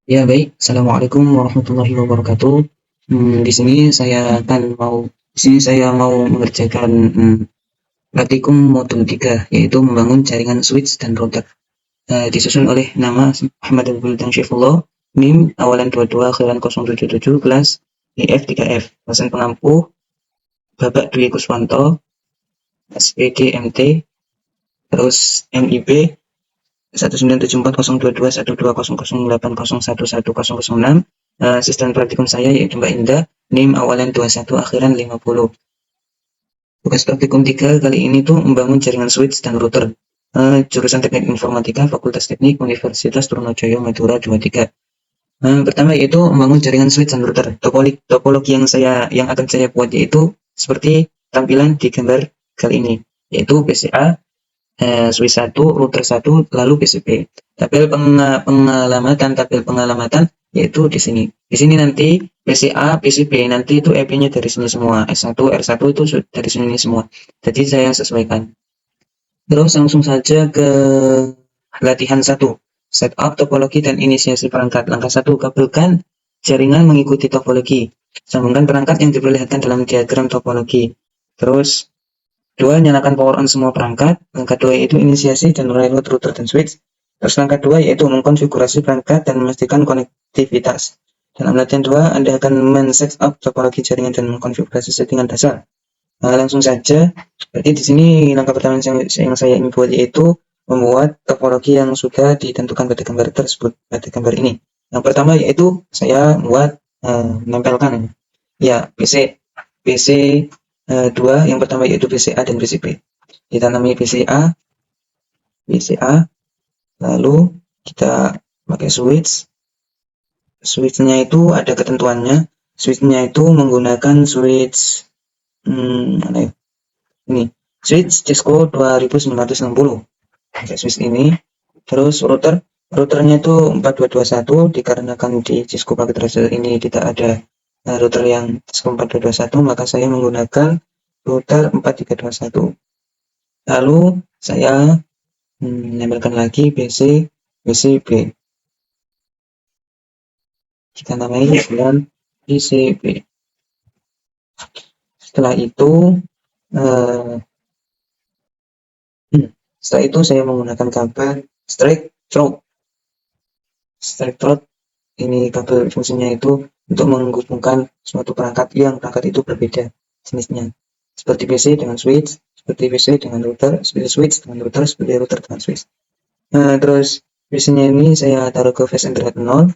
Ya baik, Assalamualaikum warahmatullahi wabarakatuh. Di sini saya mau mengerjakan praktikum modul 3, yaitu membangun jaringan switch dan router. Disusun oleh nama Muhammad Al-Buldan Syaifullah, NIM awalan 22 akhiran 077 kelas EF3F, dosen pengampu Bapak Dwi Kuswanto, SPD MT, terus MIB 1974022120080011106. Asisten praktikum saya yaitu Mbak Indah, NIM awalan 21 akhiran 50. Tugas praktikum 3 kali ini tuh membangun jaringan switch dan router. Jurusan Teknik Informatika Fakultas Teknik Universitas Trunojoyo Madura 23. Pertama yaitu membangun jaringan switch dan router. Topologi yang akan saya buat yaitu seperti tampilan di gambar kali ini, yaitu PCA, switch 1, router 1, lalu PCB. Tabel pengalamatan yaitu di sini. Di sini nanti PCA, PCB nanti itu IP-nya dari sini semua. S1, R1 itu dari sini semua. Jadi saya sesuaikan. Terus langsung saja ke latihan 1. Setup topologi dan inisiasi perangkat. Langkah 1, kabelkan jaringan mengikuti topologi. Sambungkan perangkat yang diperlihatkan dalam diagram topologi. Terus 2. Nyalakan power on semua perangkat. Langkah 2 yaitu inisiasi dan reload router dan switch. Terus langkah 2 yaitu mengkonfigurasi perangkat dan memastikan konektivitas. Dalam latihan 2, Anda akan men-setup topologi jaringan dan mengkonfigurasi settingan dasar. Langsung saja. Berarti di sini langkah pertama yang saya ingin buat yaitu membuat topologi yang sudah ditentukan pada gambar tersebut, pada gambar ini. Yang pertama yaitu saya membuat menempelkan ya PC 2, yang pertama yaitu PCA dan PCB. Kita namai PCA, lalu kita pakai switchnya itu ada ketentuannya. Switchnya itu menggunakan switch ini switch Cisco 2960 pakai switch ini. Terus routernya itu 4221, dikarenakan di Cisco paket tracer ini tidak ada router yang Cisco 4221, maka saya menggunakan router 4321. Lalu saya menempelkan lagi PCB. Kita namai dengan PCB. Setelah itu saya menggunakan kabel straight throat. Ini kabel fungsinya itu untuk menghubungkan suatu perangkat itu berbeda jenisnya. Seperti PC dengan switch, seperti PC dengan router, seperti switch dengan router, seperti router dengan switch. Terus PC-nya ini saya taruh ke fast internet 0.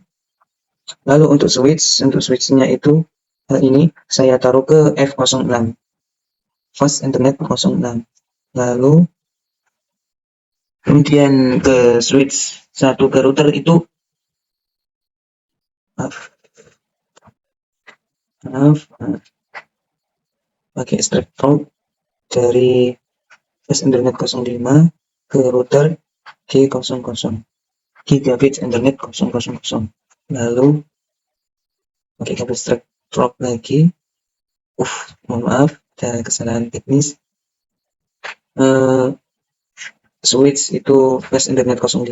Lalu untuk switch-nya itu ini saya taruh ke F06. Fast internet 06. Lalu kemudian ke switch 1 ke router itu pakai extract route dari fast internet 05 ke router G00, gigabit internet 000. Lalu pakai kabel extract route lagi. Mohon maaf, ada kesalahan teknis. Switch itu fast internet 05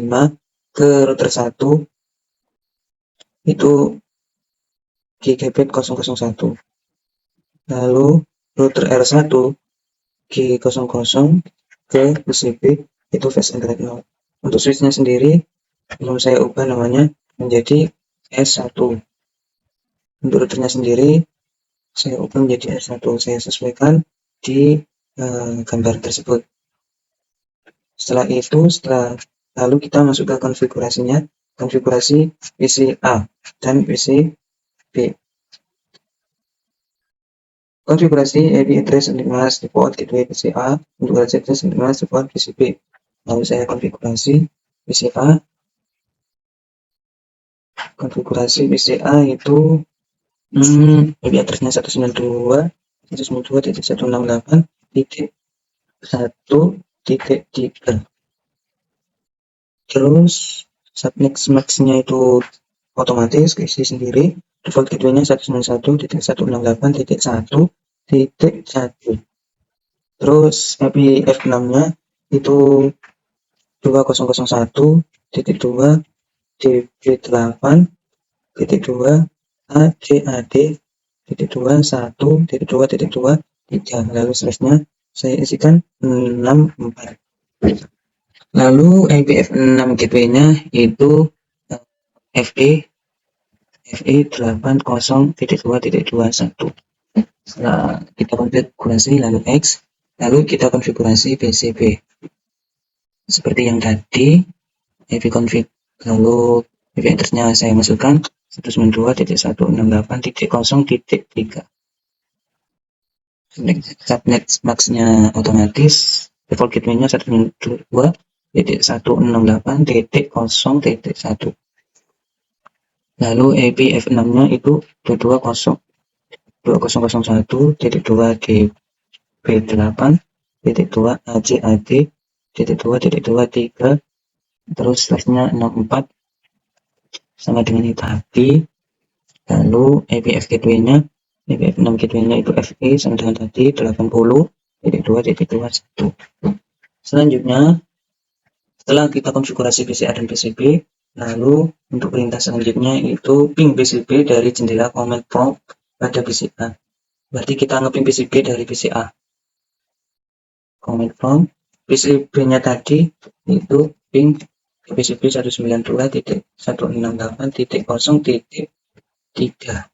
ke router 1 itu gigabit 001. Lalu router R1 G00 ke PCB itu fast internet 0. Untuk switchnya sendiri belum saya ubah namanya menjadi S1. Untuk routernya sendiri saya ubah menjadi S1. Saya sesuaikan di gambar tersebut. Lalu kita masuk ke konfigurasinya, konfigurasi PCA dan PCB. Konfigurasi IP address and device default gateway PCA untuk address and device default PCB. Lalu saya konfigurasi PCA. Konfigurasi PCA itu IP address-nya 192.168.1.3. Terus subnet-nya itu otomatis keisi sendiri. Default gateway-nya 191.168.1.1. Terus IP F6-nya itu 2001.2 DB8 titik 2 ACAD titik 2 1 titik 2 titik 2 3, lalu seterusnya saya isikan 64. Lalu IPv6 gateway-nya itu FE 80.2.21. Setelah kita konfigurasi lalu X, lalu kita konfigurasi PCB seperti yang tadi. ipconfig, lalu IP address-nya saya masukkan 192.168.0.3. Subnet max-nya otomatis, default gateway-nya 192.168.0.1. Lalu IPv6-nya itu 2001.2.2 ACAD titik 2.2.3, terus slash-nya 64 sama dengan itu tadi. Lalu IPv gateway-nya IPv6 gateway-nya itu FE sama dengan tadi 80.2.2.1. Selanjutnya, setelah kita konfigurasi PCA dan PCB, lalu untuk perintah selanjutnya itu ping PCB dari jendela command prompt pada PCA. Berarti kita nge-ping PCB dari PCA. Command prompt PCB-nya tadi itu ping PCB 192.168.0.3.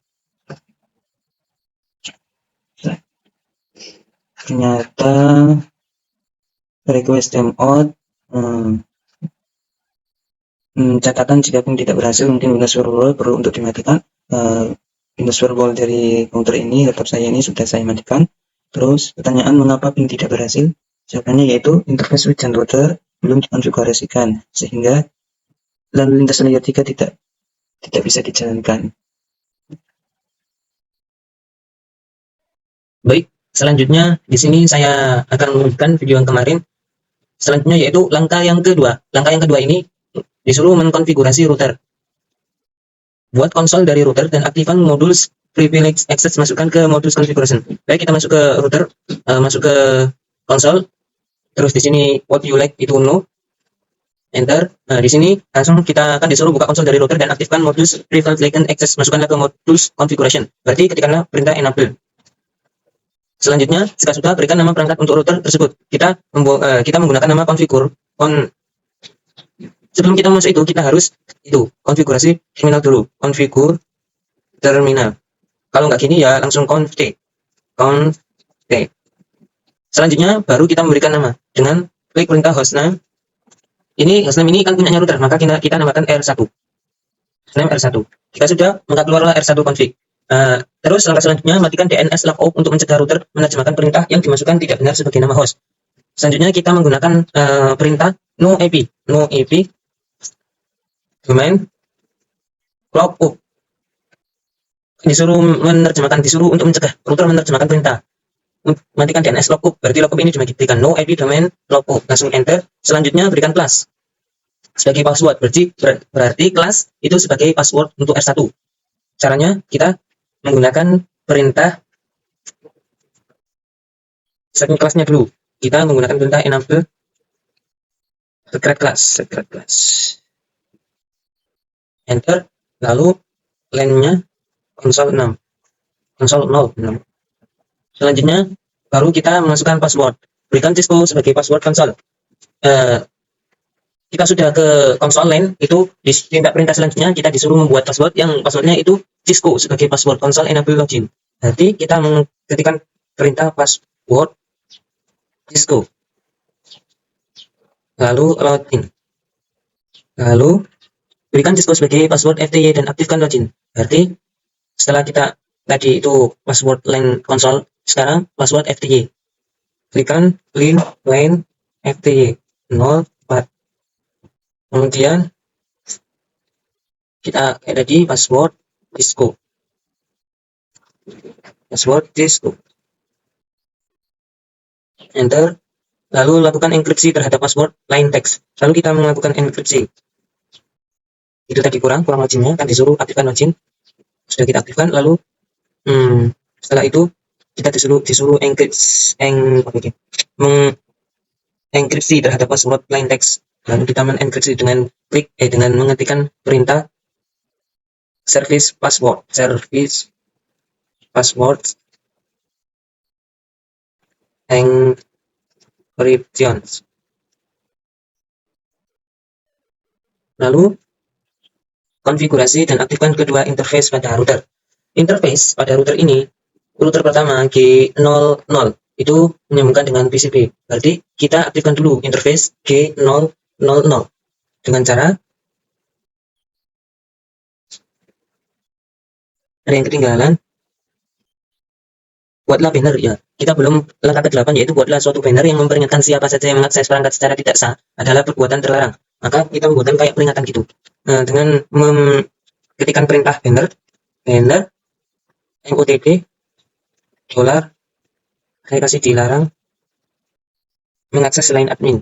Ternyata request timeout catatan jika ping tidak berhasil, mungkin Windows Firewall perlu untuk dimatikan. Windows Firewall dari komputer ini, laptop saya ini sudah saya matikan. Terus pertanyaan mengapa ping tidak berhasil? Jawabannya yaitu interface switch dan router belum dikonfigurasikan sehingga lalu lintas layer 3 tidak bisa dijalankan. Baik, selanjutnya di sini saya akan menunjukkan video yang kemarin. Selanjutnya yaitu langkah yang kedua. Langkah yang kedua ini disuruh mengkonfigurasi router. Buat konsol dari router dan aktifkan modul privilege access, masukkan ke modus configuration. Baik, kita masuk ke router, masuk ke konsol. Terus di sini what you like itu no. Enter. Nah, di sini langsung kita akan disuruh buka konsol dari router dan aktifkan modus privilege access, masukkanlah ke modus configuration. Berarti ketikkanlah perintah enable. Selanjutnya, jika sudah, berikan nama perangkat untuk router tersebut. Kita menggunakan nama configure. Sebelum kita masuk itu, kita harus konfigurasi terminal dulu. Configure terminal. Kalau nggak gini ya langsung conft. Selanjutnya baru kita memberikan nama dengan klik perintah hostname. Ini hostname ini kan punyanya router, maka kita namakan R1. Hostname R1. Jika sudah, maka keluarlah R1 config. Terus langkah selanjutnya matikan DNS logout untuk mencegah router menerjemahkan perintah yang dimasukkan tidak benar sebagai nama host. Selanjutnya kita menggunakan perintah no IP domain logout. Disuruh untuk mencegah router menerjemahkan perintah. Matikan DNS logout, berarti logout ini dimatikan. No IP domain logout, langsung enter. Selanjutnya berikan class sebagai password, berarti class itu sebagai password untuk R1. Caranya kita menggunakan perintah setting kelasnya dulu. Kita menggunakan perintah enable secret class. Enter. Lalu line-nya konsol 0. Selanjutnya baru kita memasukkan password. Berikan Cisco sebagai password konsol. Kita sudah ke konsol line, itu di perintah selanjutnya kita disuruh membuat password yang passwordnya itu Cisco sebagai password konsol enable login. Nanti kita mengetikkan perintah password Cisco, lalu login, lalu berikan Cisco sebagai password FTY dan aktifkan login. Berarti setelah kita tadi itu password line konsol, sekarang password FTY. Klikkan link line FTY 04. Kemudian kita ada di password Cisco. Enter. Lalu lakukan enkripsi terhadap password line text. Lalu kita melakukan enkripsi. Itu tadi kurang loginnya, kan disuruh aktifkan login. Sudah kita aktifkan, lalu setelah itu kita disuruh mengenkripsi terhadap password line text. Lalu kita mengenkripsi dengan mengetikkan perintah service password encryptions. Lalu konfigurasi dan aktifkan kedua interface pada router. Interface pada router ini, router pertama G00 itu menyambungkan dengan PCB. Berarti kita aktifkan dulu interface G000 dengan cara ada yang ketinggalan. Buatlah banner ya. Kita belum langkah ke-8, yaitu buatlah suatu banner yang memperingatkan siapa saja yang mengakses perangkat secara tidak sah adalah perbuatan terlarang. Maka kita membuatkan kayak peringatan gitu. Nah, dengan ketikkan perintah banner MOTP dolar, saya kasih dilarang mengakses selain admin.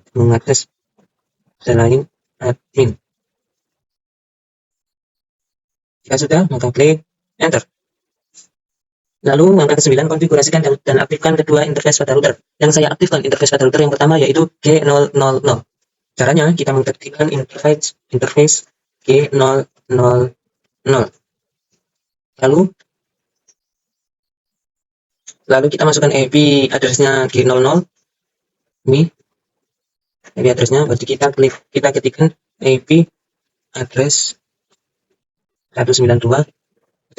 Jika sudah, maka klik enter. Lalu langkah ke-9, konfigurasikan dan aktifkan kedua interface pada router. Yang saya aktifkan interface pada router yang pertama yaitu G000. Caranya kita mengaktifkan interface G000. Lalu kita masukkan IP address-nya G00. Ini IP address-nya, berarti kita ketikkan IP address 192.168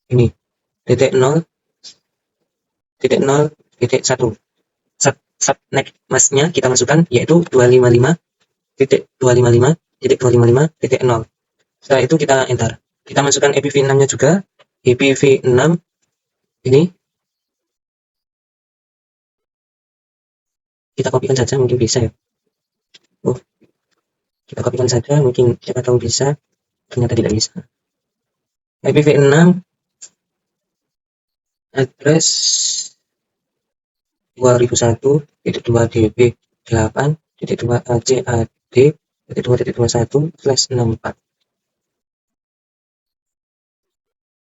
ini titik 0.0.1. Subnet masknya kita masukkan yaitu 255.255.255.0. Setelah itu kita enter. Kita masukkan IPv6-nya juga. IPv6 ini kita kopikan saja, mungkin bisa ya. Kita kopikan saja, mungkin siapa tahu bisa. Ternyata tidak bisa. IPv6 address 2001.2DB8.2ACAD.2.21/64.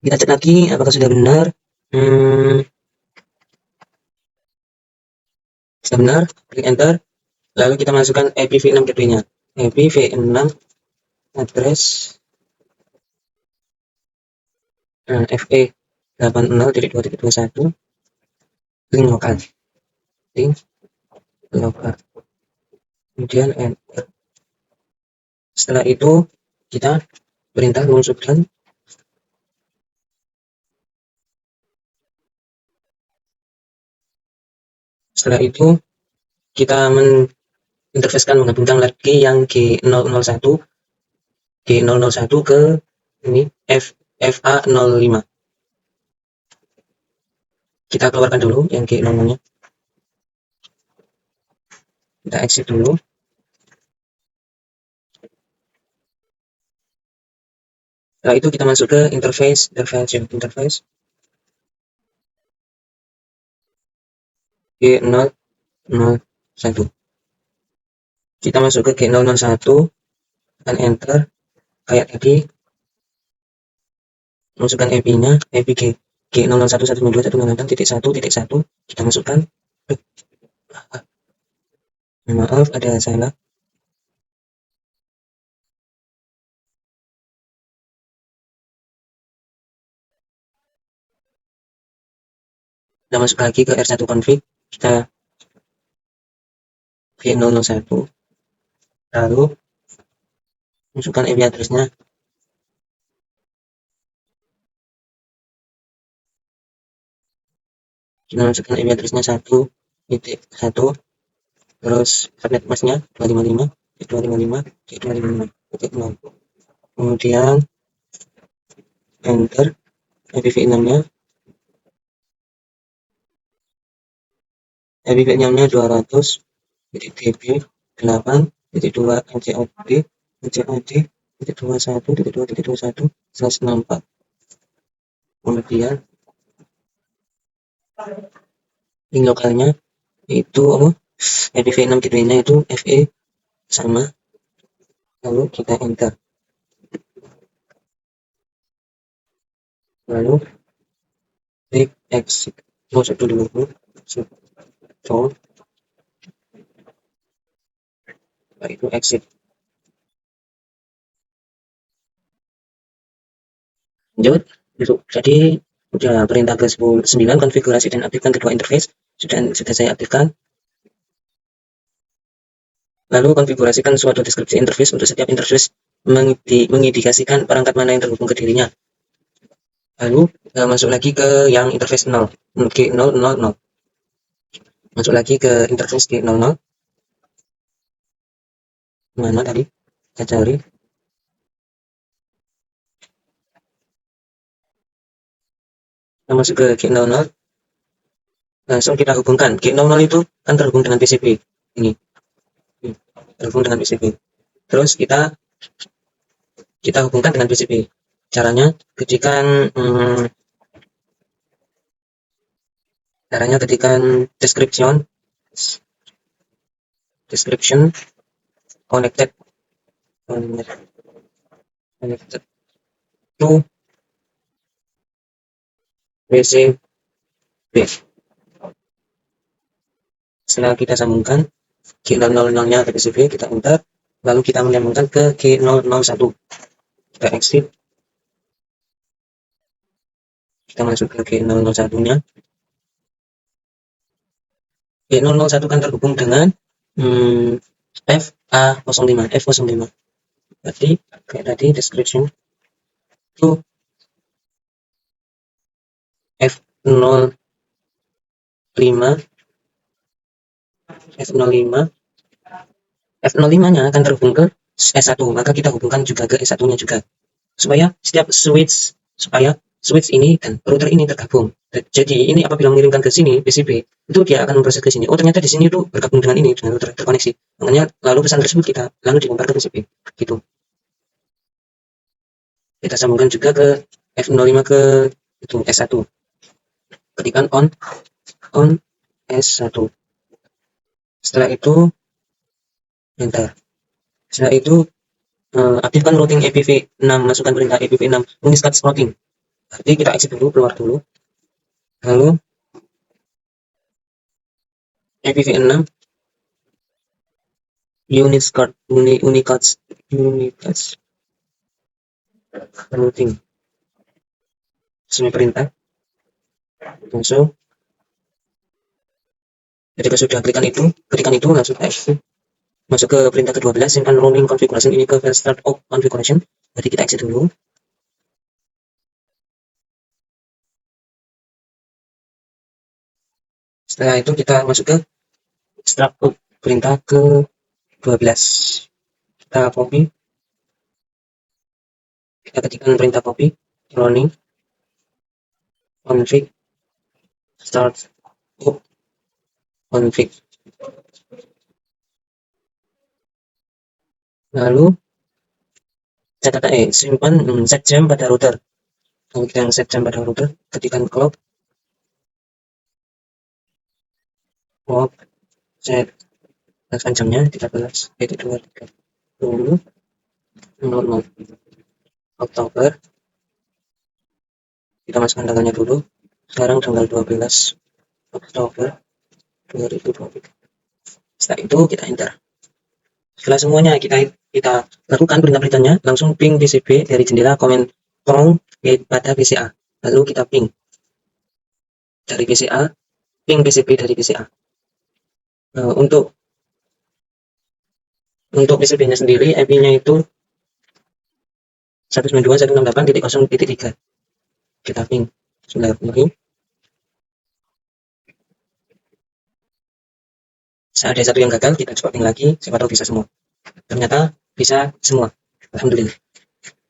Kita cek lagi apakah sudah benar. Sudah benar, klik enter. Lalu kita masukkan IPv6 kedua-nya. IPv6 address FE80.2.21 link lokal. Kemudian enter. Setelah itu kita perintah mengusulkan. Setelah itu kita menginterfacekan, menghubungkan lagi yang G001 ke ini FA05. Kita keluarkan dulu yang G00-nya. Kita exit dulu. Setelah itu kita masuk ke interface G001. Kita masuk ke G001 dan enter kayak tadi. Masukkan IP-nya, IP G001.192.168.1.1. Kita masukkan. Maaf, ada salah. Kita masuk lagi ke R1 config. Kita G001. Lalu masukkan IP address-nya. Kita masukkan IP address-nya 1.1. Terus subnet mask-nya 255.255.255.0. Kemudian enter IPv6-nya. IPv6-nya 200.db/8.2ACAD.21.21/64. Kemudian link lokalnya itu IPv6 gateway-nya itu FE sama. Lalu kita enter. Lalu klik exit. Masuk dulu. Setelah itu exit. Lanjut. Jadi udah perintah ke 9, konfigurasi dan aktifkan kedua interface. Sudah saya aktifkan. Lalu konfigurasikan suatu deskripsi interface untuk setiap interface mengindikasikan perangkat mana yang terhubung ke dirinya. Lalu masuk lagi ke yang interface 0, G000. Masuk lagi ke interface G00. Mana tadi? Saya cari. Kita masuk ke G00. Langsung kita hubungkan. G00 itu kan terhubung dengan PCB. Ini. Terhubung dengan PCB. Terus kita hubungkan dengan PCB. Caranya ketikan description connected to PCB. Setelah kita sambungkan G000-nya ke PCB, kita enter, lalu kita menyambungkan ke G001. Kita exit. Kita masuk ke G001-nya. G001 kan terhubung dengan F05. Berarti kayak tadi description to F05 F05-nya akan terhubung ke S1, maka kita hubungkan juga ke S1-nya juga. Supaya switch ini dan router ini tergabung. Jadi ini apabila mengirimkan ke sini PCB, itu dia akan memproses ke sini. Oh, ternyata di sini itu bergabung dengan ini, dengan router terkoneksi. Makanya lalu pesan tersebut kita lalu dilempar ke PCB. Gitu. Kita sambungkan juga ke F05 ke itu S1. Ketikkan on S1. Setelah itu enter. Setelah itu aktifkan routing IPv6, masukkan perintah IPv6 uniscats routing. Berarti kita exit dulu, keluar dulu. Lalu IPv6 unicats routing. Sesuai perintah. Langsung. Ketika sudah ketikan itu langsung exit. Masuk ke perintah ke-12, simpan roaming configuration ini ke file start of configuration. Berarti kita exit dulu. Setelah itu kita masuk ke start of perintah ke-12. Kita copy. Kita ketikkan perintah copy, running, config, start of config. Lalu simpan set jam pada router. Kalau kita yang set jam pada router, ketikkan clock set jamnya 13.23.00 Oktober. Kita masukkan tanggalnya dulu. Sekarang tanggal 12 Oktober 2023. Setelah itu kita enter. Setelah semuanya kita lakukan perintah-perintahnya, langsung ping PCB dari jendela command prompt pada PCA. Lalu kita ping dari PCA, ping PCB dari PCA. Untuk PCB-nya sendiri, IP-nya itu 192.168.0.3. Kita ping. Bismillahirrahmanirrahim. Saat ada satu yang gagal, kita coba ping lagi, siapa tahu bisa semua. Ternyata bisa semua. Alhamdulillah.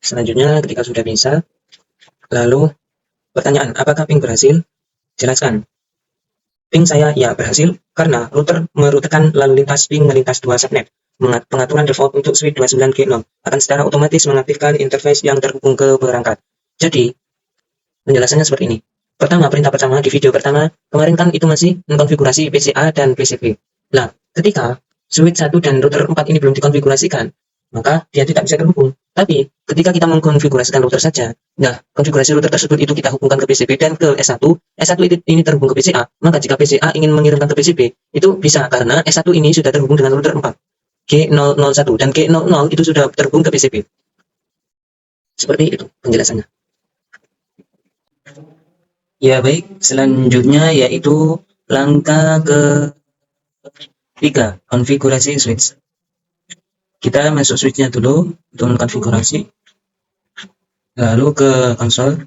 Selanjutnya, ketika sudah bisa, lalu pertanyaan, apakah ping berhasil? Jelaskan. Ping saya ya berhasil karena router merutekan lalu lintas ping melintas dua subnet. Pengaturan default untuk switch 29G0 akan secara otomatis mengaktifkan interface yang terhubung ke perangkat. Jadi, penjelasannya seperti ini. Pertama, perintah pertama di video pertama, kemarin kan itu masih mengkonfigurasi PCA dan PCB. Nah, ketika switch 1 dan router 4 ini belum dikonfigurasikan, maka dia tidak bisa terhubung. Tapi, ketika kita mengkonfigurasikan router saja, nah, konfigurasi router tersebut itu kita hubungkan ke PCB dan ke S1, S1 ini terhubung ke PCA, maka jika PCA ingin mengirimkan ke PCB, itu bisa karena S1 ini sudah terhubung dengan router 4, G001, dan G00 itu sudah terhubung ke PCB. Seperti itu penjelasannya. Ya baik, selanjutnya yaitu langkah ketiga, konfigurasi switch. Kita masuk switchnya dulu untuk konfigurasi, lalu ke konsol.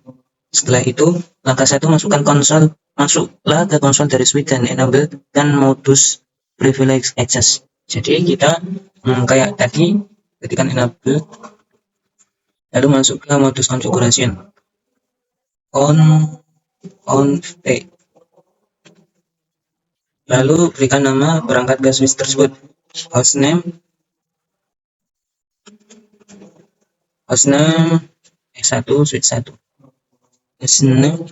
Setelah itu, langkah satu masukkan konsol, masuklah ke konsol dari switch dan enable kan modus privilege access. Jadi kita kayak tadi, ketikkan enable, lalu masuk ke modus configuration. On T. Lalu berikan nama perangkat ke switch tersebut. Hostname S1 switch 1. Hostname.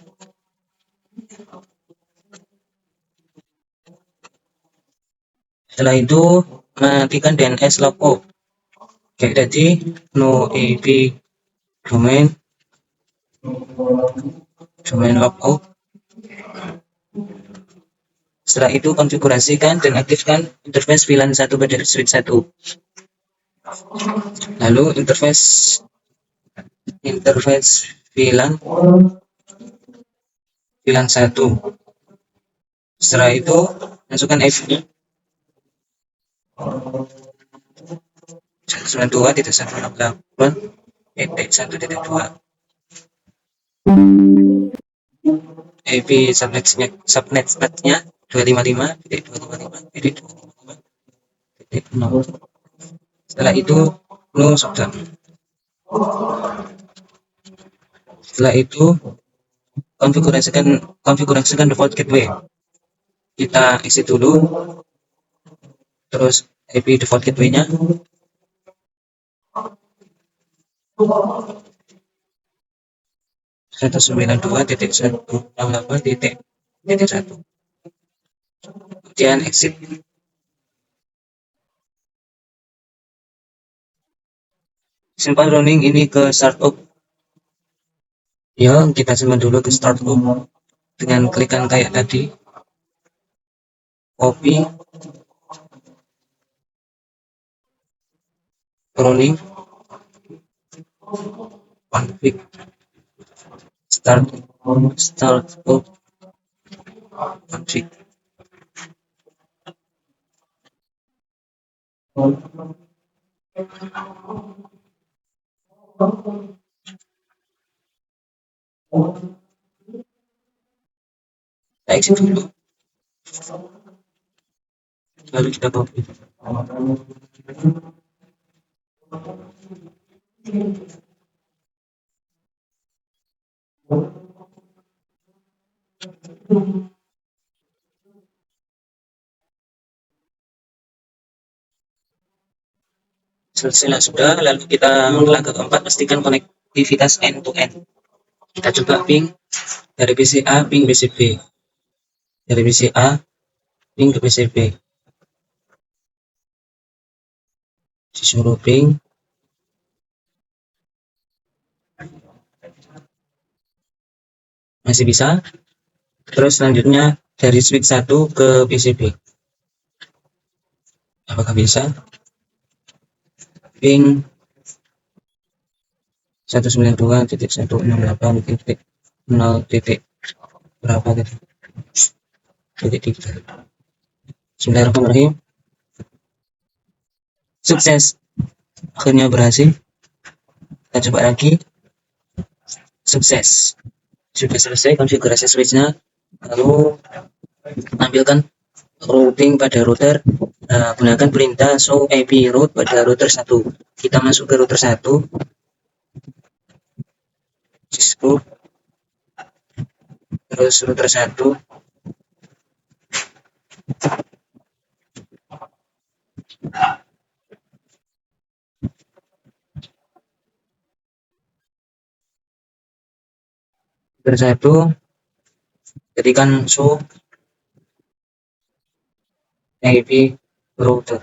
Setelah itu matikan DNS logout. Kayak tadi no AP domain logout. Setelah itu konfigurasikan dan aktifkan interface VLAN 1 pada switch 1. Lalu interface VLAN 1. Setelah itu masukkan IP 192.168.1.2. IP subnetnya 255.255.255.0. Setelah itu no shutdown. Setelah itu konfigurasikan default gateway. Kita isi dulu, terus IP default gateway-nya 192.168.1. Kemudian exit. Simpan running ini ke startup. Ya, kita simpan dulu ke startup dengan klikan kayak tadi. Copy, running, config, startup, config. Kita exit dulu. Lalu kita copy. Selesai sudah, lalu kita langkah keempat, pastikan konektivitas end to end. Kita coba ping dari PC A ping PC B, dari PC A ping ke PC B, disuruh ping, masih bisa. Terus selanjutnya dari switch 1 ke PC B, apakah bisa? Ping 192.168.0. berapa gitu? Titik 3. Bismillahirrahmanirrahim. Sukses, akhirnya berhasil. Kita coba lagi. Sukses, sudah selesai konfigurasi switchnya. Lalu tampilkan routing pada router. Gunakan perintah show IP route pada router 1. Kita masuk ke router 1, Cisco, terus router 1, ketikkan show IP router.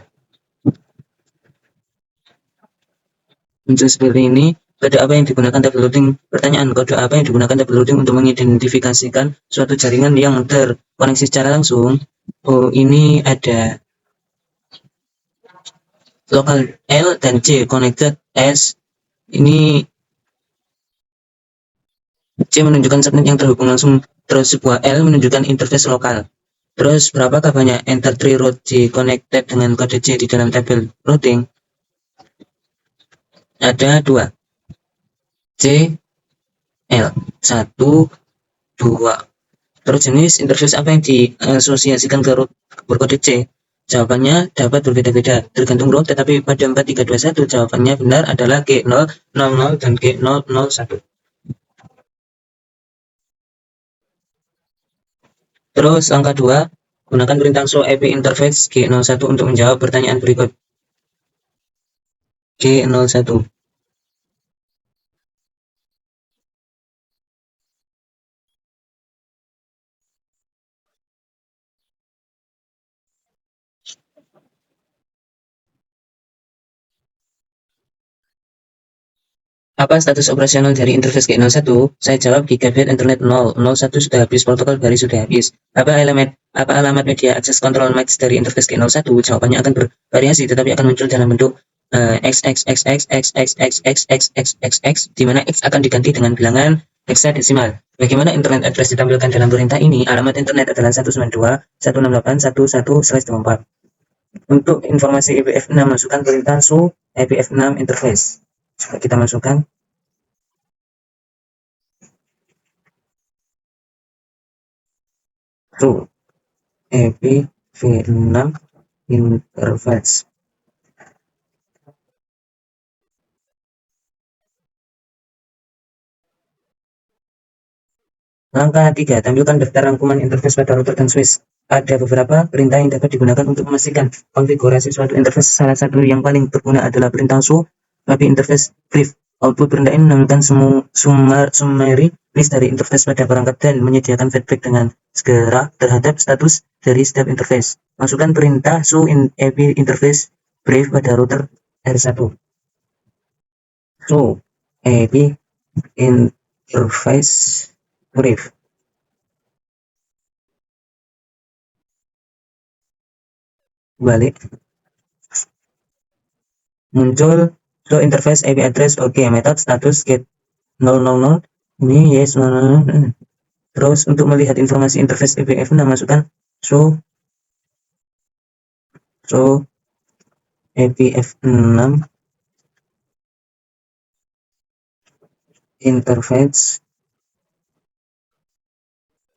Muncul seperti ini. Kode apa yang digunakan double loading? Pertanyaan, kode apa yang digunakan double loading untuk mengidentifikasikan suatu jaringan yang terkoneksi secara langsung? Oh, ini ada local L dan C, connected S. Ini C menunjukkan subnet yang terhubung langsung Terus sebuah L menunjukkan interface lokal. Terus berapakah banyak enter tree root J connected dengan kode J di dalam tabel routing? Ada 2. C, L. 1, 2. Terus jenis interface apa yang diasosiasikan ke root berkode C? Jawabannya dapat berbeda-beda tergantung root, tetapi pada 4321 jawabannya benar adalah G000 dan G001. Terus angka 2, gunakan perintah show IP interface G01 untuk menjawab pertanyaan berikut. G01. Apa status operasional dari interface G01? Saya jawab gigabit internet 0, 01 sudah habis, protokol baris sudah habis. Apa alamat media access control max dari interface G01? Jawabannya akan bervariasi, tetapi akan muncul dalam bentuk XXXXXXXXXXX, di mana X akan diganti dengan bilangan hexadesimal. Bagaimana internet address ditampilkan dalam perintah ini? Alamat internet adalah 192.168.168/24. Untuk informasi IPv6, masukkan perintah show IPv6 interface. Coba kita masukkan. Show IPv6 interface. Langkah 3, tampilkan daftar rangkuman interface pada router dan switch. Ada beberapa perintah yang dapat digunakan untuk memastikan konfigurasi suatu interface. Salah satu yang paling berguna adalah perintah show IP interface brief. Output perintah ini menampilkan summary list dari interface pada perangkat dan menyediakan feedback dengan segera terhadap status dari setiap interface. Masukkan perintah show IP interface brief pada router R1. Show IP interface brief. Balik. Muncul show interface IP address. Oke, method status get 000. Ini yes. Terus untuk melihat informasi interface IPv6, masukkan show IPv6 interface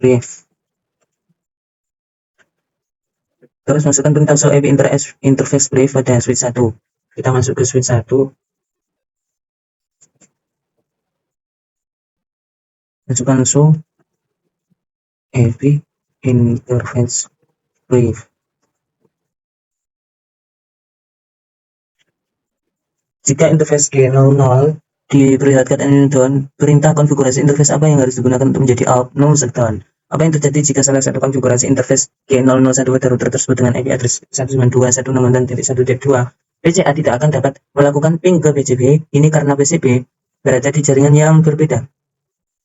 brief. Terus masukkan perintah show IP interface brief pada switch 1. Kita masuk ke switch 1. Masukkan show IP interface brief. Jika interface G00 diperlihatkan anyone, perintah konfigurasi interface apa yang harus digunakan untuk menjadi out? No shutdown. Apa yang terjadi jika salah satu konfigurasi interface G001 pada router tersebut dengan IP address 192.168.1.2? PCA tidak akan dapat melakukan ping ke PCB. Ini karena PCB berada di jaringan yang berbeda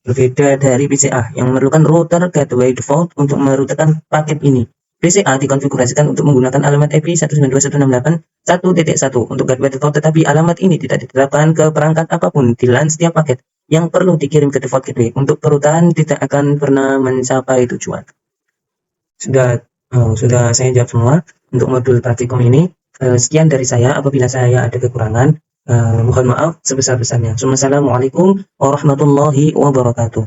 dari PCA yang memerlukan router gateway default untuk merutekan paket ini. PCA dikonfigurasikan untuk menggunakan alamat IP 192.168.1.1 untuk gateway default, tetapi alamat ini tidak diterapkan ke perangkat apapun di LAN. Setiap paket yang perlu dikirim ke default gateway untuk perutan tidak akan pernah mencapai tujuan. Sudah saya jawab semua untuk modul praktikum ini. Sekian dari saya. Apabila saya ada kekurangan, mohon maaf sebesar-besarnya. Wassalamualaikum warahmatullahi wabarakatuh.